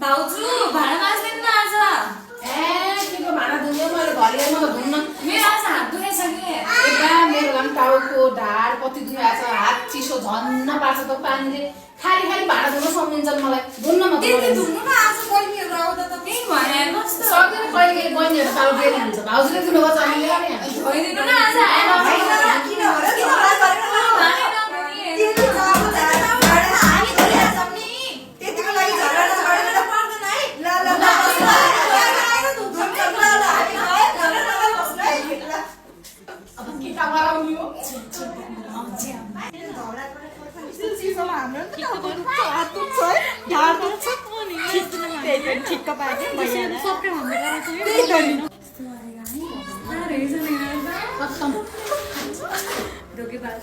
भाउजू भाँडा माझ्दैन आज के भाँडा धुने मैले घरि म त धुन्न मेरो आज हात दुखेछ कि एउटा मेरो घाम टाउको ढाड कति दुखेछ हात चिसो झन्न पार्छ त पानीले खाली खाली भाँडा धुन सम्झिन्छ मलाई धुन्न म त्यति धुनु न आज बहिनीहरू आउँदा त केही भएन कस्तो सक्दैन कहिले कहिले बहिनीहरू पालो बेरी हुन्छ भाउजूले धुनुभयो भने हामीले भइदिनु न आज आएर किन त्यतिको लागि झगडा गरेर पर्दैन है ल ल अब के काम गराउनु हो धोकेबाज